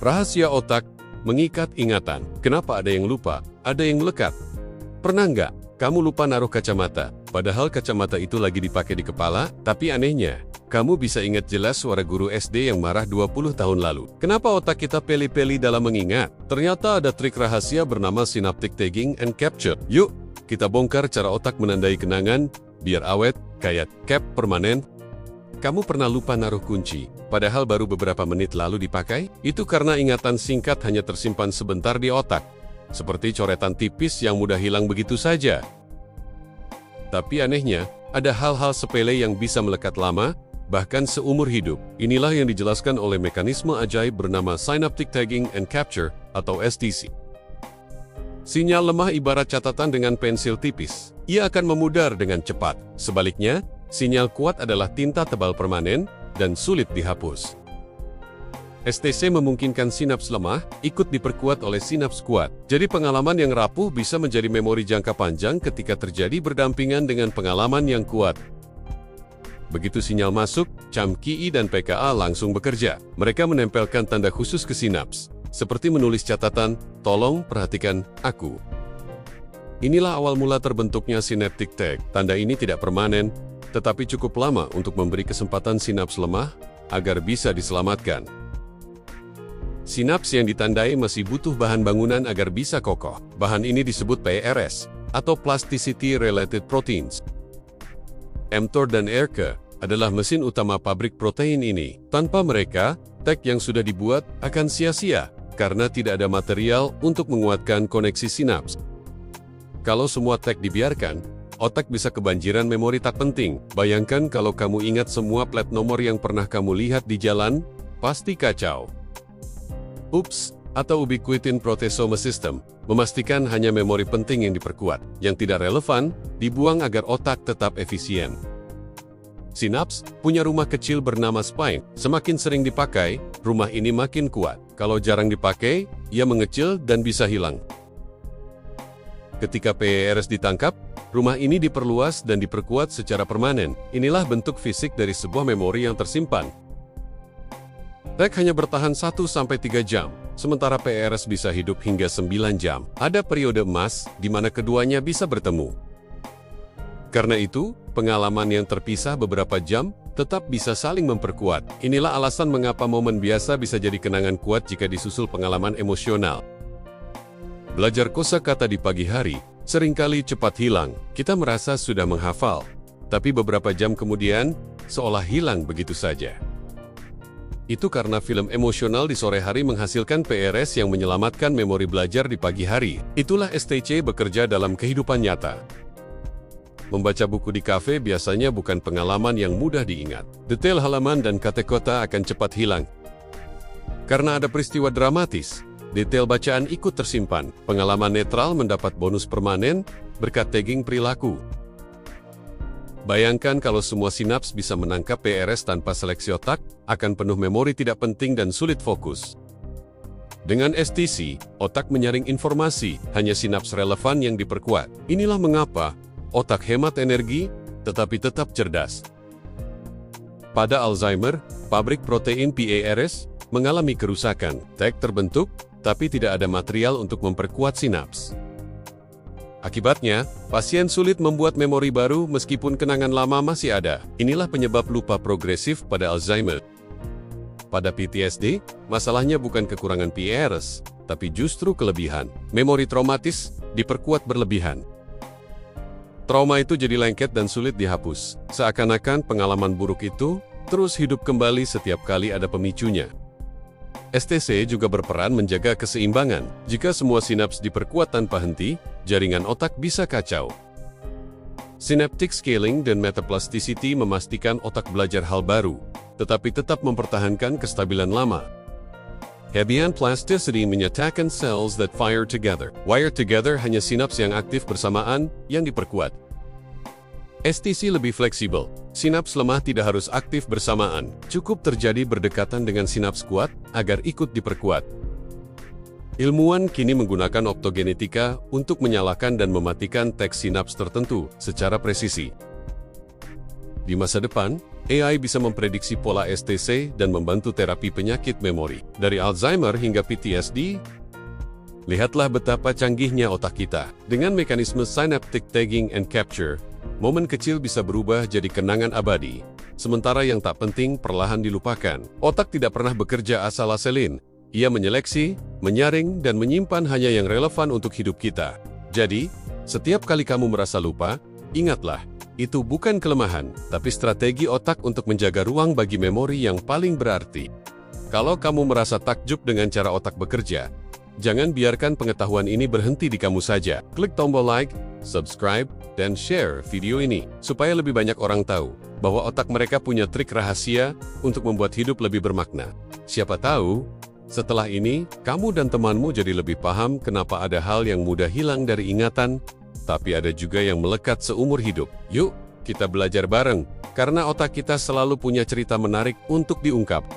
Rahasia otak, mengikat ingatan. Kenapa ada yang lupa, ada yang melekat? Pernah nggak kamu lupa naruh kacamata, padahal kacamata itu lagi dipakai di kepala, tapi anehnya, kamu bisa ingat jelas suara guru SD yang marah 20 tahun lalu. Kenapa otak kita peli-peli dalam mengingat? Ternyata ada trik rahasia bernama synaptic tagging and capture. Yuk, kita bongkar cara otak menandai kenangan, biar awet, kayak cap permanen. Kamu pernah lupa naruh kunci, padahal baru beberapa menit lalu dipakai? Itu karena ingatan singkat hanya tersimpan sebentar di otak. Seperti coretan tipis yang mudah hilang begitu saja. Tapi anehnya, ada hal-hal sepele yang bisa melekat lama, bahkan seumur hidup. Inilah yang dijelaskan oleh mekanisme ajaib bernama Synaptic Tagging and Capture atau STC. Sinyal lemah ibarat catatan dengan pensil tipis. Ia akan memudar dengan cepat. Sebaliknya, sinyal kuat adalah tinta tebal permanen dan sulit dihapus. STC memungkinkan sinaps lemah ikut diperkuat oleh sinaps kuat. Jadi pengalaman yang rapuh bisa menjadi memori jangka panjang ketika terjadi berdampingan dengan pengalaman yang kuat. Begitu sinyal masuk, CAM QI dan PKA langsung bekerja. Mereka menempelkan tanda khusus ke sinaps, seperti menulis catatan, tolong perhatikan aku. Inilah awal mula terbentuknya synaptic tag. Tanda ini tidak permanen, tetapi cukup lama untuk memberi kesempatan sinaps lemah agar bisa diselamatkan. Sinaps yang ditandai masih butuh bahan bangunan agar bisa kokoh. Bahan ini disebut PRS, atau Plasticity Related Proteins. mTOR dan ERK adalah mesin utama pabrik protein ini. Tanpa mereka, tag yang sudah dibuat akan sia-sia, karena tidak ada material untuk menguatkan koneksi sinaps. Kalau semua tag dibiarkan, otak bisa kebanjiran memori tak penting. Bayangkan kalau kamu ingat semua plat nomor yang pernah kamu lihat di jalan, pasti kacau. UPS, atau Ubiquitin Proteasome System, memastikan hanya memori penting yang diperkuat. Yang tidak relevan, dibuang agar otak tetap efisien. Sinaps punya rumah kecil bernama spine. Semakin sering dipakai, rumah ini makin kuat. Kalau jarang dipakai, ia mengecil dan bisa hilang. Ketika PRS ditangkap, rumah ini diperluas dan diperkuat secara permanen. Inilah bentuk fisik dari sebuah memori yang tersimpan. Tag hanya bertahan 1-3 jam, sementara PRS bisa hidup hingga 9 jam. Ada periode emas di mana keduanya bisa bertemu. Karena itu, pengalaman yang terpisah beberapa jam tetap bisa saling memperkuat. Inilah alasan mengapa momen biasa bisa jadi kenangan kuat jika disusul pengalaman emosional. Belajar kosakata di pagi hari seringkali cepat hilang. Kita merasa sudah menghafal, tapi beberapa jam kemudian seolah hilang begitu saja. Itu karena film emosional di sore hari menghasilkan PRS yang menyelamatkan memori belajar di pagi hari. Itulah STC bekerja dalam kehidupan nyata. Membaca buku di kafe biasanya bukan pengalaman yang mudah diingat. Detail halaman dan kata-kata akan cepat hilang. Karena ada peristiwa dramatis, detail bacaan ikut tersimpan. Pengalaman netral mendapat bonus permanen berkat tagging perilaku. Bayangkan kalau semua sinaps bisa menangkap PRS tanpa seleksi otak, akan penuh memori tidak penting dan sulit fokus. Dengan STC, otak menyaring informasi, hanya sinaps relevan yang diperkuat. Inilah mengapa otak hemat energi, tetapi tetap cerdas. Pada Alzheimer, pabrik protein PARS mengalami kerusakan. Tag terbentuk, tapi tidak ada material untuk memperkuat sinaps. Akibatnya, pasien sulit membuat memori baru meskipun kenangan lama masih ada. Inilah penyebab lupa progresif pada Alzheimer. Pada PTSD, masalahnya bukan kekurangan PRS, tapi justru kelebihan. Memori traumatis diperkuat berlebihan. Trauma itu jadi lengket dan sulit dihapus. Seakan-akan pengalaman buruk itu terus hidup kembali setiap kali ada pemicunya. STC juga berperan menjaga keseimbangan. Jika semua sinaps diperkuat tanpa henti, jaringan otak bisa kacau. Synaptic scaling dan metaplasticity memastikan otak belajar hal baru, tetapi tetap mempertahankan kestabilan lama. Hebbian plasticity menyatakan cells that fire together. Wire together hanya sinaps yang aktif bersamaan yang diperkuat. STC lebih fleksibel. Sinaps lemah tidak harus aktif bersamaan. Cukup terjadi berdekatan dengan sinaps kuat agar ikut diperkuat. Ilmuwan kini menggunakan optogenetika untuk menyalakan dan mematikan tag sinaps tertentu secara presisi. Di masa depan, AI bisa memprediksi pola STC dan membantu terapi penyakit memori. Dari Alzheimer hingga PTSD, lihatlah betapa canggihnya otak kita. Dengan mekanisme synaptic tagging and capture, momen kecil bisa berubah jadi kenangan abadi. Sementara yang tak penting perlahan dilupakan. Otak tidak pernah bekerja asal-asalin. Ia menyeleksi, menyaring, dan menyimpan hanya yang relevan untuk hidup kita. Jadi, setiap kali kamu merasa lupa, ingatlah, itu bukan kelemahan, tapi strategi otak untuk menjaga ruang bagi memori yang paling berarti. Kalau kamu merasa takjub dengan cara otak bekerja, jangan biarkan pengetahuan ini berhenti di kamu saja. Klik tombol like, subscribe, dan share video ini, supaya lebih banyak orang tahu bahwa otak mereka punya trik rahasia untuk membuat hidup lebih bermakna. Siapa tahu, setelah ini, kamu dan temanmu jadi lebih paham kenapa ada hal yang mudah hilang dari ingatan, tapi ada juga yang melekat seumur hidup. Yuk, kita belajar bareng, karena otak kita selalu punya cerita menarik untuk diungkap.